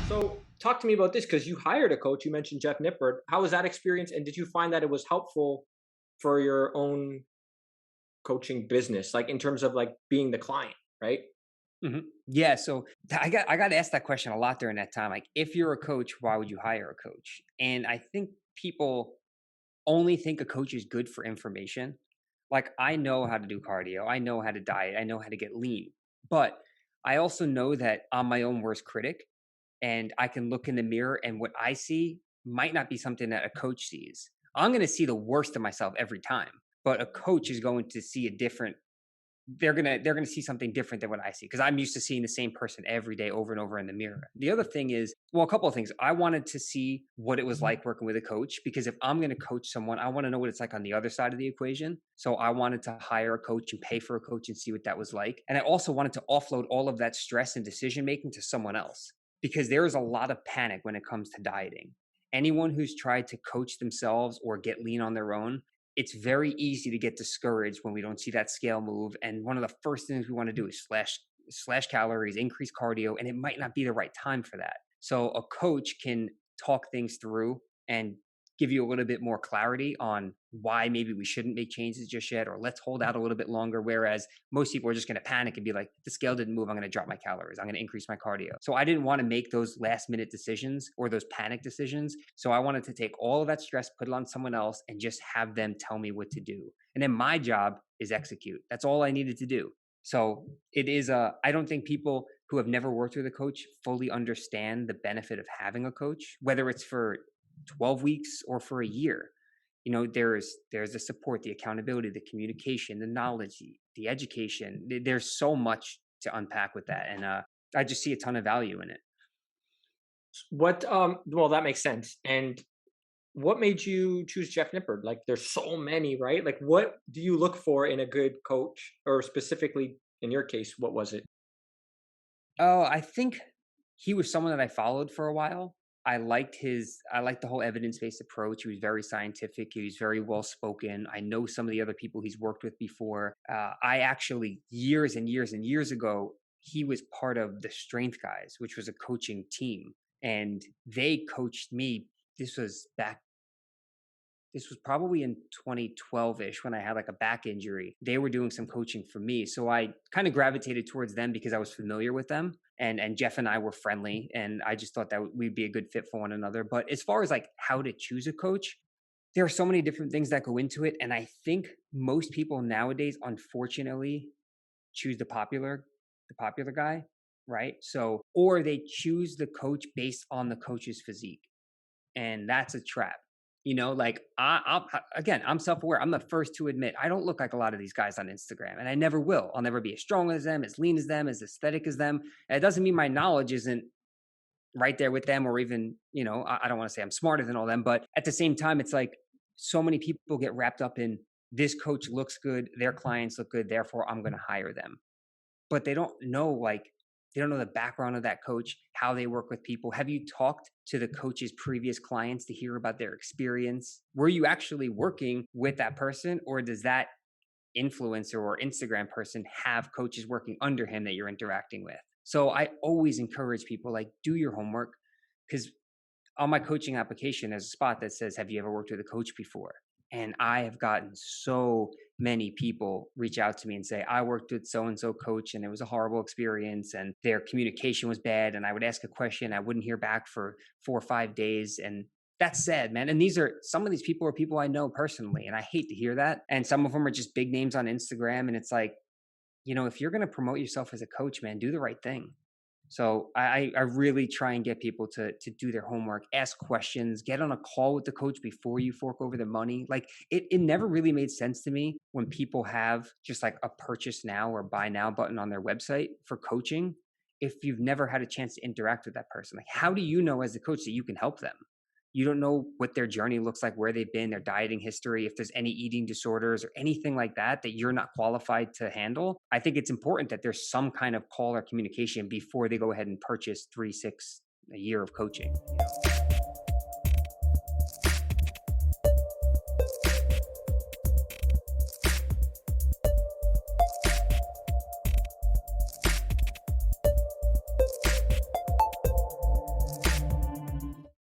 So talk to me about this because you hired a coach. You mentioned Jeff Nippard. How was that experience? And did you find that it was helpful for your own coaching business, like in terms of like being the client, right? Yeah, so I got asked that question a lot during that time. Like, if you're a coach, why would you hire a coach? And I think people only think a coach is good for information. Like, I know how to do cardio, I know how to diet, I know how to get lean, but I also know that I'm my own worst critic, and I can look in the mirror, and what I see might not be something that a coach sees. I'm going to see the worst of myself every time, but a coach is going to see a different they're gonna see something different than what I see because I'm used to seeing the same person every day over and over in the mirror. The other thing is, well, a couple of things. I wanted to see what it was like working with a coach because if I'm gonna coach someone, I want to know what it's like on the other side of the equation. So I wanted to hire a coach and pay for a coach and see what that was like. And I also wanted to offload all of that stress and decision making to someone else because there is a lot of panic when it comes to dieting. Anyone who's tried to coach themselves or get lean on their own, it's very easy to get discouraged when we don't see that scale move. And one of the first things we want to do is slash calories, increase cardio, and it might not be the right time for that. So a coach can talk things through and give you a little bit more clarity on why maybe we shouldn't make changes just yet, or let's hold out a little bit longer. Whereas most people are just going to panic and be like, the scale didn't move. I'm going to drop my calories. I'm going to increase my cardio. So I didn't want to make those last minute decisions or those panic decisions. So I wanted to take all of that stress, put it on someone else, and just have them tell me what to do. And then my job is execute. That's all I needed to do. So it is I don't think people who have never worked with a coach fully understand the benefit of having a coach, whether it's for 12 weeks or for a year. There's the support, the accountability, the communication, the knowledge, the education. There's so much to unpack with that, and I just see a ton of value in it. Well, that makes sense. And what made you choose Jeff Nippard? Like there's so many, right? Like what do you look for in a good coach, or specifically in your case, what was it? Oh, I think he was someone that I followed for a while. I liked the whole evidence-based approach. He was very scientific. He was very well spoken. I know some of the other people he's worked with before. I actually years and years and years ago, he was part of the Strength Guys, which was a coaching team, and they coached me. This was back this was probably in 2012-ish when I had like a back injury. They were doing some coaching for me. So I kind of gravitated towards them because I was familiar with them. And Jeff and I were friendly. And I just thought that we'd be a good fit for one another. But as far as like how to choose a coach, there are so many different things that go into it. And I think most people nowadays, unfortunately, choose the popular guy, right? So, or they choose the coach based on the coach's physique, and that's a trap. Like again, I'm self-aware. I'm the first to admit I don't look like a lot of these guys on Instagram, and I never will. I'll never be as strong as them, as lean as them, as aesthetic as them. And it doesn't mean my knowledge isn't right there with them, or even I don't want to say I'm smarter than all them, but at the same time, it's like so many people get wrapped up in this coach looks good, their clients look good, therefore I'm going to hire them, but they don't know the background of that coach, how they work with people. Have you talked to the coach's previous clients to hear about their experience? Were you actually working with that person, or does that influencer or Instagram person have coaches working under him that you're interacting with? So I always encourage people, like, do your homework, because on my coaching application, there's a spot that says, have you ever worked with a coach before? And I have gotten so many people reach out to me and say, I worked with so and so coach and it was a horrible experience and their communication was bad. And I would ask a question, I wouldn't hear back for 4 or 5 days. And that's sad, man. And some of these people are people I know personally. And I hate to hear that. And some of them are just big names on Instagram. And it's like, if you're going to promote yourself as a coach, man, do the right thing. So I really try and get people to do their homework, ask questions, get on a call with the coach before you fork over the money. Like it never really made sense to me when people have just like a purchase now or buy now button on their website for coaching. If you've never had a chance to interact with that person, like how do you know as a coach that you can help them? You don't know what their journey looks like, where they've been, their dieting history, if there's any eating disorders or anything like that that you're not qualified to handle. I think it's important that there's some kind of call or communication before they go ahead and purchase 3, 6, a year of coaching.